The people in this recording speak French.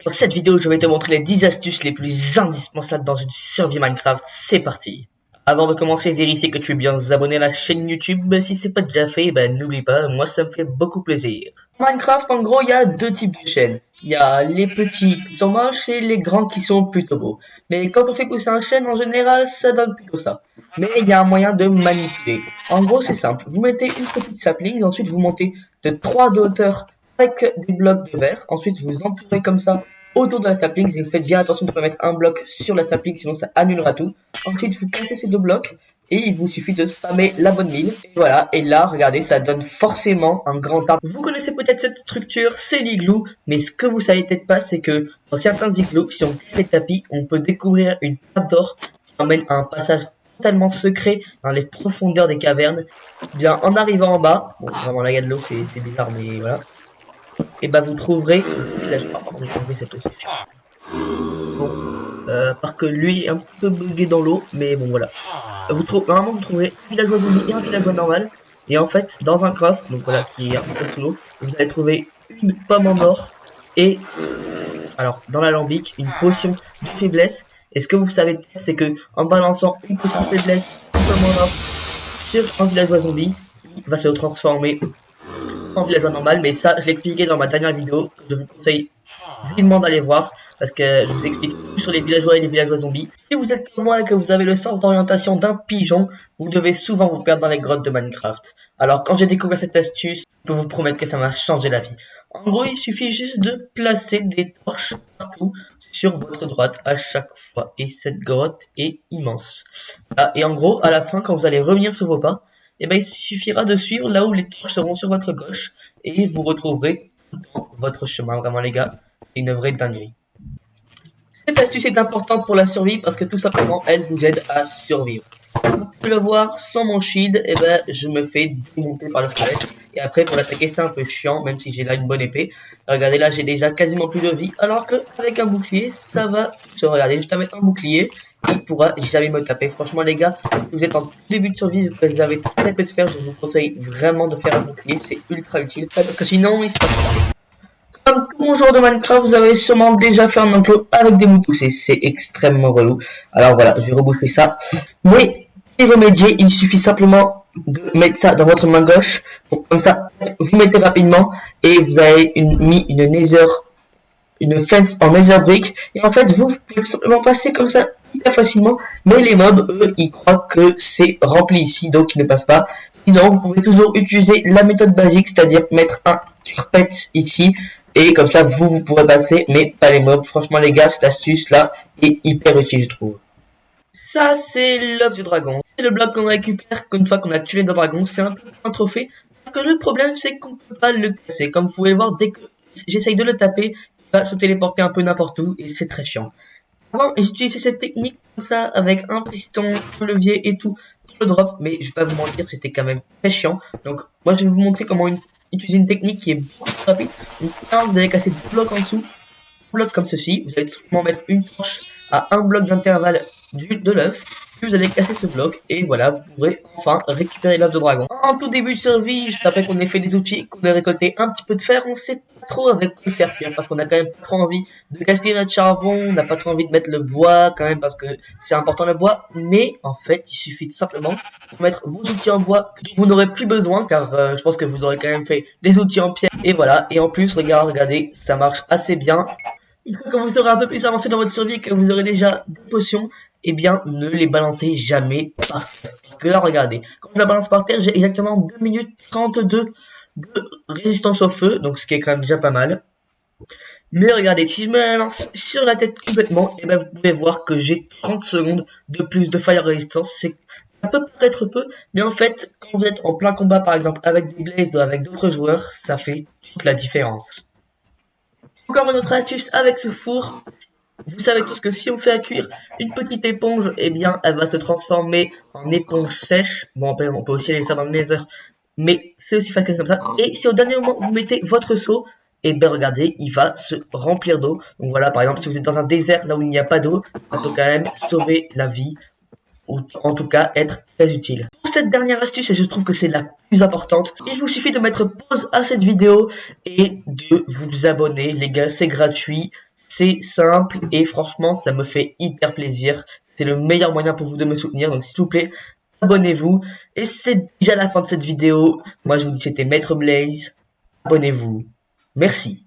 Dans cette vidéo, je vais te montrer les 10 astuces les plus indispensables dans une survie Minecraft. C'est parti. Avant de commencer, vérifiez que tu es bien abonné à la chaîne YouTube. Si c'est pas déjà fait, n'oublie pas, moi ça me fait beaucoup plaisir. Minecraft, en gros, il y a deux types de chaînes. Il y a les petits qui sont moches et les grands qui sont plutôt beaux. Mais quand on fait pousser un chêne, en général, ça donne plutôt ça. Mais il y a un moyen de manipuler. En gros, c'est simple. Vous mettez une petite sapling, ensuite vous montez de 3 de hauteur avec des blocs de verre. Ensuite, vous entourez comme ça autour de la sapling. Et vous faites bien attention de ne pas mettre un bloc sur la sapling, sinon ça annulera tout. Ensuite, vous cassez ces deux blocs et il vous suffit de spammer la bonne mine. Et voilà, et là, regardez, ça donne forcément un grand arbre. Vous connaissez peut-être cette structure, c'est l'igloo. Mais ce que vous savez peut-être pas, c'est que dans certains igloos, si on fait le tapis, on peut découvrir une trappe d'or qui emmène à un passage totalement secret dans les profondeurs des cavernes. Bien, en arrivant en bas, bon, vraiment là il y a de l'eau, c'est bizarre, mais voilà. Et vous trouverez. Pardon, j'ai enlevé cette aussi. Bon, parce que lui est un peu bugué dans l'eau, mais bon voilà. Normalement vous trouverez un villageois zombie et un villageois normal. Et en fait, dans un coffre, donc voilà, qui est un peu sous l'eau, vous allez trouver une pomme en or et alors dans l'alambic une potion de faiblesse. Et ce que vous savez peut-être, c'est que en balançant une potion de faiblesse, une pomme en or sur un villageois zombie, il va se transformer en villageois normal. Mais ça, je l'ai expliqué dans ma dernière vidéo, que je vous conseille vivement d'aller voir, parce que je vous explique tout sur les villageois et les villageois zombies. Si vous êtes comme moi et que vous avez le sens d'orientation d'un pigeon, vous devez souvent vous perdre dans les grottes de Minecraft. Alors quand j'ai découvert cette astuce, je peux vous promettre que ça m'a changé la vie. En gros, il suffit juste de placer des torches partout sur votre droite à chaque fois. Et cette grotte est immense. Voilà. Et en gros, à la fin, quand vous allez revenir sur vos pas, il suffira de suivre là où les torches seront sur votre gauche et vous retrouverez dans votre chemin. Vraiment les gars, c'est une vraie dinguerie. Cette astuce est importante pour la survie parce que tout simplement elle vous aide à survivre. Vous pouvez le voir, sans mon shield, je me fais démonter par le squelette. Et après pour l'attaquer c'est un peu chiant, même si j'ai là une bonne épée. Regardez là, j'ai déjà quasiment plus de vie, alors qu'avec un bouclier ça va. Regardez, juste à mettre un bouclier, il pourra jamais me taper. Franchement les gars, vous êtes en tout début de survie, vous avez très peu de fer, je vous conseille vraiment de faire un bouclier, c'est ultra utile. Parce que sinon il se passe pas. Comme tout bon joueur de Minecraft, vous avez sûrement déjà fait un enclos avec des moutons, c'est extrêmement relou. Alors voilà, je vais reboucher ça. Mais pour remédier, il suffit simplement de mettre ça dans votre main gauche. Comme ça, vous mettez rapidement et vous avez mis une fence en nether brick. Et en fait, vous pouvez simplement passer comme ça hyper facilement. Mais les mobs, eux, ils croient que c'est rempli ici, donc ils ne passent pas. Sinon, vous pouvez toujours utiliser la méthode basique, c'est-à-dire mettre un carpet ici. Et comme ça, vous pourrez passer, mais pas les mobs. Franchement, les gars, cette astuce-là est hyper utile, je trouve. Ça, c'est l'œuf du dragon. C'est le bloc qu'on récupère une fois qu'on a tué le dragon. C'est un peu un trophée. Parce que le problème, c'est qu'on ne peut pas le casser. Comme vous pouvez le voir, dès que j'essaye de le taper, il va se téléporter un peu n'importe où. Et c'est très chiant. Avant, j'utilisais cette technique comme ça, avec un piston, un levier et tout, pour le drop. Mais je vais pas vous mentir, c'était quand même très chiant. Donc, moi, je vais vous montrer comment utiliser une technique qui est beaucoup plus rapide. Donc là, vous allez casser deux blocs en dessous, un bloc comme ceci. Vous allez simplement mettre une torche à un bloc d'intervalle de l'œuf. Puis vous allez casser ce bloc et voilà, vous pourrez enfin récupérer l'œuf de dragon. En tout début de survie, juste après qu'on ait fait des outils, qu'on ait récolté un petit peu de fer, on sait pas trop avec quoi le faire cuire parce qu'on a quand même pas trop envie de gaspiller notre charbon, on n'a pas trop envie de mettre le bois quand même parce que c'est important le bois. Mais en fait, il suffit simplement de mettre vos outils en bois dont vous n'aurez plus besoin car je pense que vous aurez quand même fait les outils en pierre. Et voilà, et en plus, regardez, ça marche assez bien. Une fois que vous serez un peu plus avancé dans votre survie et que vous aurez déjà des potions, ne les balancez jamais par terre. Parce que là, regardez, quand je la balance par terre, j'ai exactement 2 minutes 32 de résistance au feu, donc ce qui est quand même déjà pas mal. Mais regardez, si je me la lance sur la tête complètement, vous pouvez voir que j'ai 30 secondes de plus de fire resistance. Ça peut paraître peu, mais en fait, quand vous êtes en plein combat, par exemple, avec des blazes ou avec d'autres joueurs, ça fait toute la différence. Encore une autre astuce avec ce four. Vous savez tous que si on fait à cuire une petite éponge, elle va se transformer en éponge sèche. Bon, après, on peut aussi aller le faire dans le nether, mais c'est aussi facile comme ça. Et si au dernier moment, vous mettez votre seau, regardez, il va se remplir d'eau. Donc voilà, par exemple, si vous êtes dans un désert, là où il n'y a pas d'eau, ça peut quand même sauver la vie, ou en tout cas être très utile. Pour cette dernière astuce, et je trouve que c'est la plus importante, il vous suffit de mettre pause à cette vidéo et de vous abonner, les gars, c'est gratuit. C'est simple et franchement, ça me fait hyper plaisir. C'est le meilleur moyen pour vous de me soutenir. Donc s'il vous plaît, abonnez-vous. Et c'est déjà la fin de cette vidéo. Moi, je vous dis c'était Maître Blaze. Abonnez-vous. Merci.